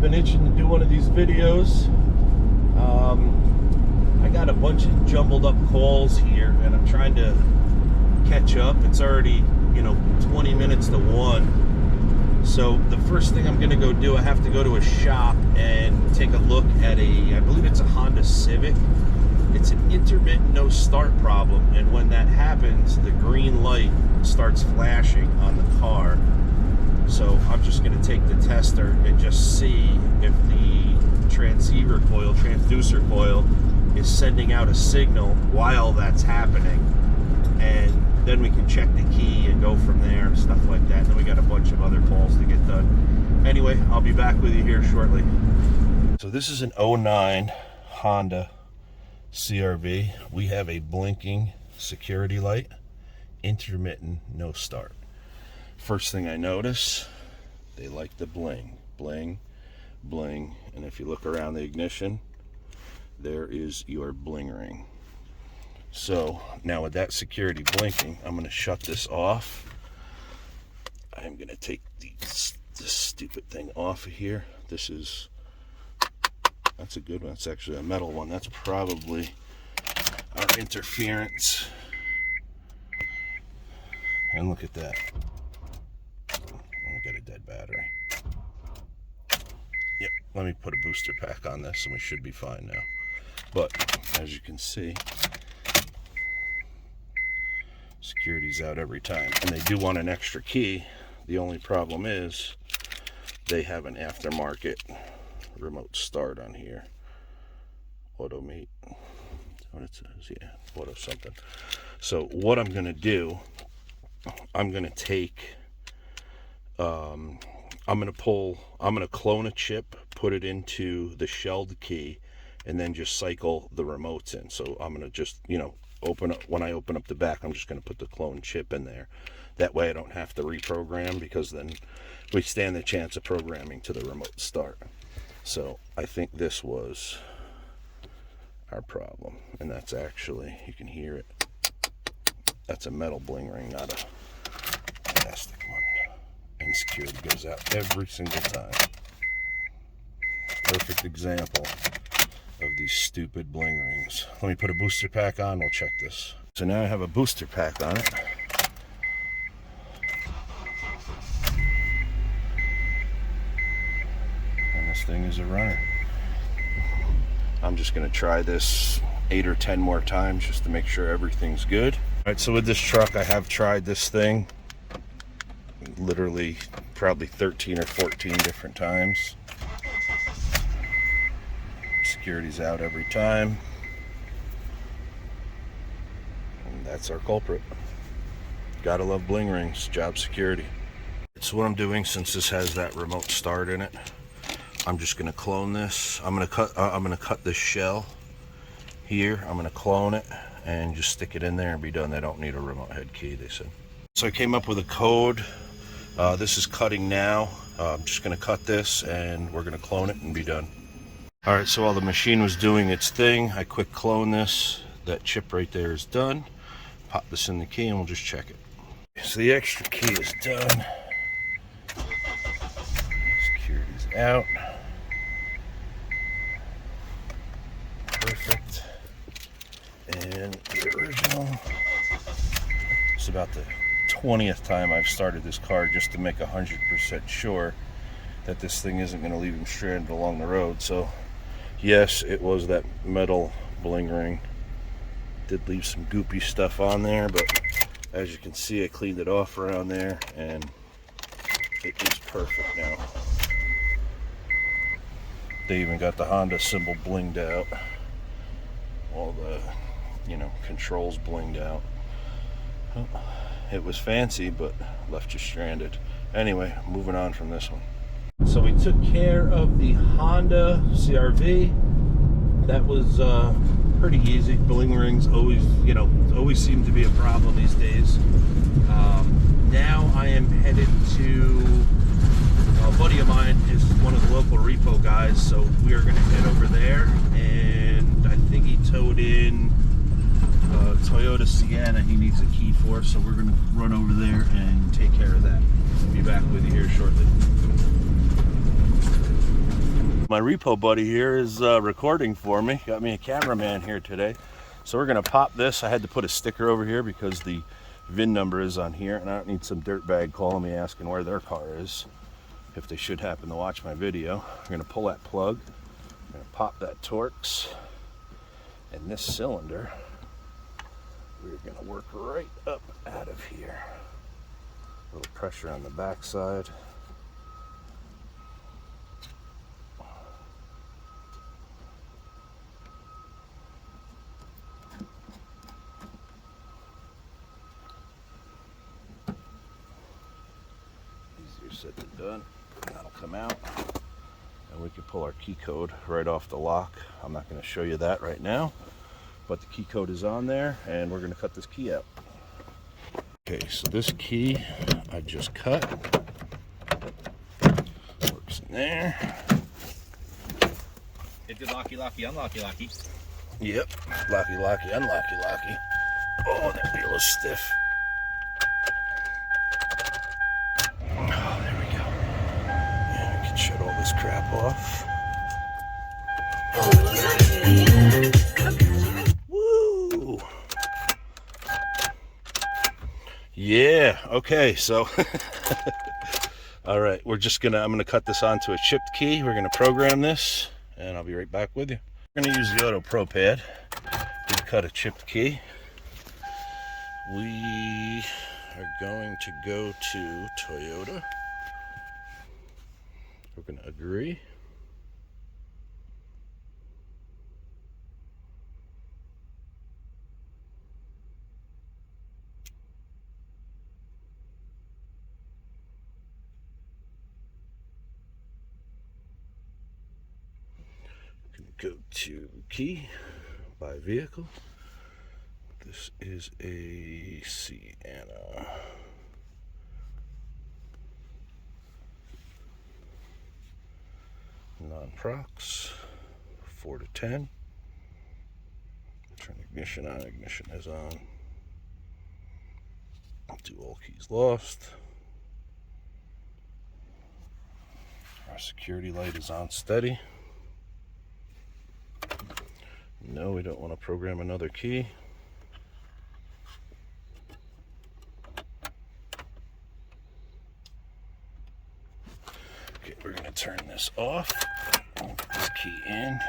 been itching to do one of these videos. I got a bunch of jumbled up calls here, and I'm trying to catch up. It's already, 20 minutes to 1. So the first thing I'm going to go do, I have to go to a shop and take a look at I believe it's a Honda Civic. It's an intermittent no start problem, and when that happens, the green light starts flashing on the car. So I'm just going to take the tester and just see if the transducer coil is sending out a signal while that's happening, and then we can check the key and go from there, stuff like that. Then we got a bunch of other calls to get done. Anyway, I'll be back with you here shortly. So this is an 09 Honda CRV. We have a blinking security light, intermittent no start. First thing I notice, they like the bling, bling, bling, and if you look around the ignition, there is your bling ring. So now with that security blinking, I'm going to shut this off. I'm going to take this stupid thing off of here. That's a good one. It's actually a metal one. That's probably our interference. And look at that. I got a dead battery. Yep, let me put a booster pack on this and we should be fine now. But as you can see, security's out every time. And they do want an extra key. The only problem is they have an aftermarket remote start on here. Auto meet. That's what it says. Yeah, auto something. So what I'm going to do, I'm going to take, I'm going to clone a chip, put it into the shelled key, and then just cycle the remotes in. So I'm going to just, when I open up the back, I'm just going to put the clone chip in there. That way I don't have to reprogram, because then we stand the chance of programming to the remote start. So I think this was our problem. And that's actually, you can hear it. That's a metal bling ring, not a plastic one. And security goes out every single time. Perfect example of these stupid bling rings. Let me put a booster pack on, we'll check this. So now I have a booster pack on it. And this thing is a runner. I'm just gonna try this 8 or 10 more times just to make sure everything's good. All right, so with this truck, I have tried this thing literally probably 13 or 14 different times. Security's out every time, and that's our culprit. Gotta love bling rings, job security. So what I'm doing, since this has that remote start in it, I'm just gonna clone this. I'm gonna cut this shell here. I'm gonna clone it and just stick it in there and be done. They don't need a remote head key, they said. So I came up with a code. This is cutting now. I'm just gonna cut this and we're gonna clone it and be done. All right, so while the machine was doing its thing, I quick clone this. That chip right there is done. Pop this in the key and we'll just check it. So the extra key is done. Security's out. Perfect. And the original. It's about the 20th time I've started this car just to make 100% sure that this thing isn't going to leave him stranded along the road. So yes, it was that metal bling ring. Did leave some goopy stuff on there, but as you can see, I cleaned it off around there and it is perfect now. They even got the Honda symbol blinged out. All the, controls blinged out. It was fancy, but left you stranded. Anyway, moving on from this one. So we took care of the Honda CRV. That was pretty easy. Bling rings always seem to be a problem these days. Now I am headed to a buddy of mine is one of the local repo guys, so we are going to head over there, and I think he towed in a Toyota Sienna he needs a key for, so we're going to run over there and take care of that. I'll be back with you here shortly. My repo buddy here is recording for me. Got me a cameraman here today. So we're gonna pop this. I had to put a sticker over here because the VIN number is on here, and I don't need some dirtbag calling me asking where their car is if they should happen to watch my video. We're gonna pull that plug, we're gonna pop that Torx, and this cylinder, we're gonna work right up out of here. A little pressure on the backside. Easier said than done. That'll come out, and we can pull our key code right off the lock. I'm not going to show you that right now, but the key code is on there, and we're going to cut this key out. Okay, so this key I just cut. Works in there. It's good locky, locky, unlocky, locky. Yep, locky, locky, unlocky, locky. Oh, that wheel is stiff. Oh, there we go. Yeah, we can shut all this crap off. Woo! Yeah, okay, so all right, I'm gonna cut this onto a chipped key. We're gonna program this, and I'll be right back with you. We're gonna use the Auto Pro pad to cut a chipped key. We are going to go to Toyota. We're gonna agree. Go to key, buy vehicle. This is a Sienna. Non-prox, 4 to 10. Turn ignition on, ignition is on. Do all keys lost. Our security light is on steady. No, we don't want to program another key. Okay, we're going to turn this off. I'll put this key in.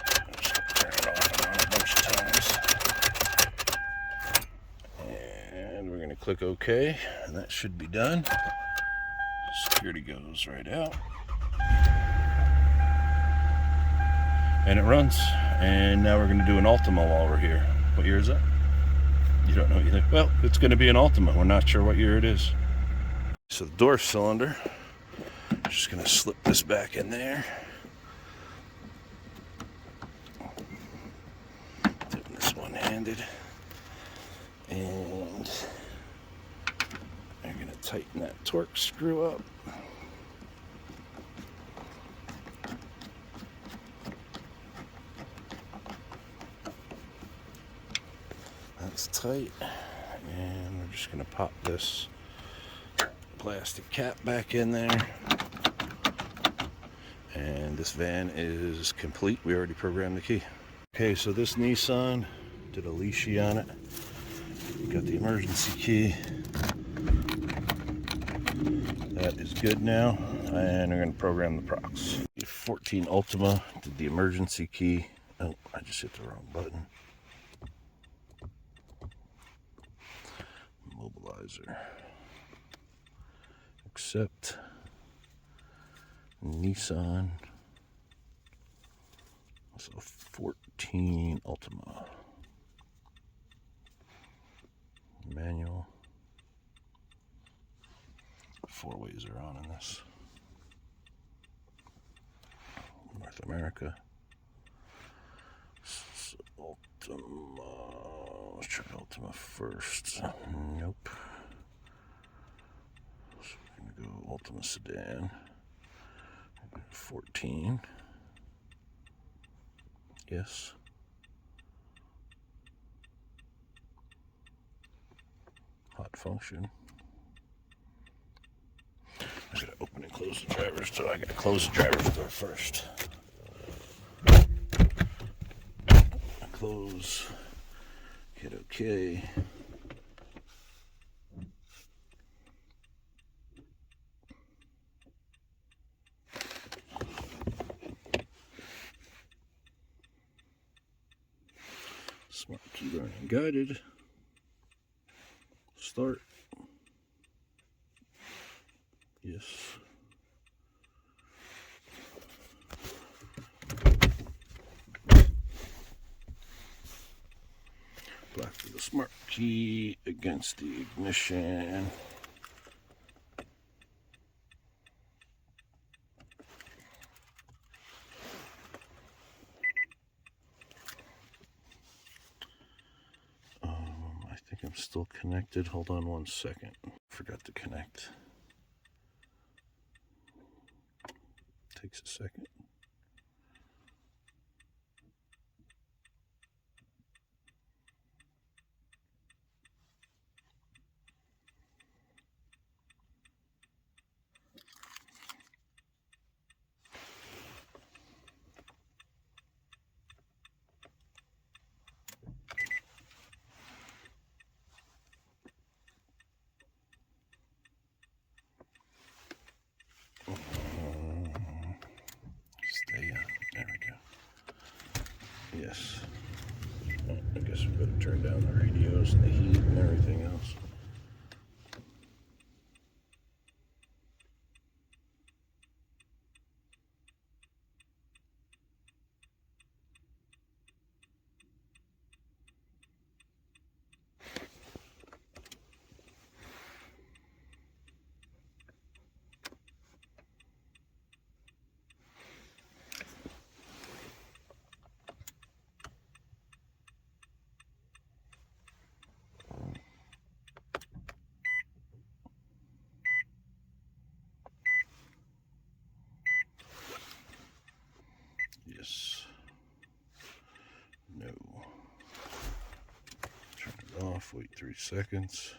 I'm just going to turn it off and on a bunch of times. And we're going to click OK, and that should be done. Security goes right out. And it runs. And now we're going to do an Ultima while we're here. What year is that? You don't know either. Well, it's going to be an Ultima. We're not sure what year it is. So the door cylinder, just going to slip this back in there. Doing this one-handed. And I'm going to tighten that Torx screw up. That's tight, and we're just going to pop this plastic cap back in there, and this van is complete. We already programmed the key. Okay, so this Nissan did a leashy on it. We got the emergency key. That is good now, and we're going to program the procs. 14 Ultima did the emergency key. Oh, I just hit the wrong button. Mobilizer. Accept. Nissan. So 14 Ultima. Manual. 4 ways are on in this. North America. So Ultima. Let's try Ultima first. Nope. So we're going to go Ultima Sedan. 14. Yes. Hot function. I gotta open Open and close the driver's door. I gotta close the driver's door first. Close. Hit OK. Smart key running guided. Start. Yes. Black for the smart key against the ignition. I think I'm still connected. Hold on 1 second. Forgot to connect. Takes a second. Stay on. There we go. Yes. I guess we better turn down the radios and the heat and everything else. Yes. No. Turn it off. Wait 3 seconds.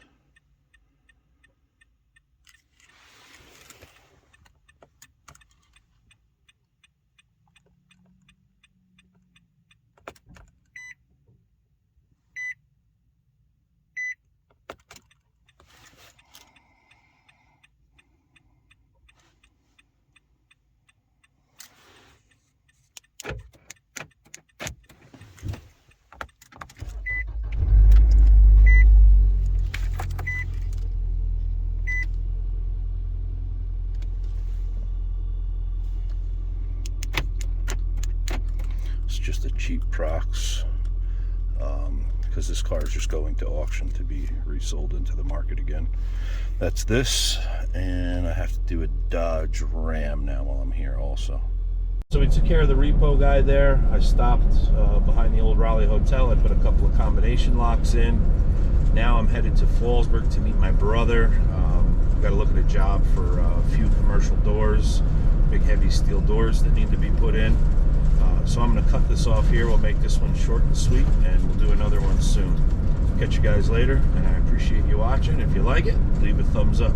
Just a cheap Prox, because this car is just going to auction to be resold into the market again. That's this, and I have to do a Dodge Ram now while I'm here also. So we took care of the repo guy there. I stopped behind the old Raleigh Hotel. I put a couple of combination locks in. Now I'm headed to Fallsburg to meet my brother. Got to look at a job for a few commercial doors, big heavy steel doors that need to be put in. So I'm going to cut this off here. We'll make this one short and sweet, and we'll do another one soon. Catch you guys later, and I appreciate you watching. If you like it, leave a thumbs up.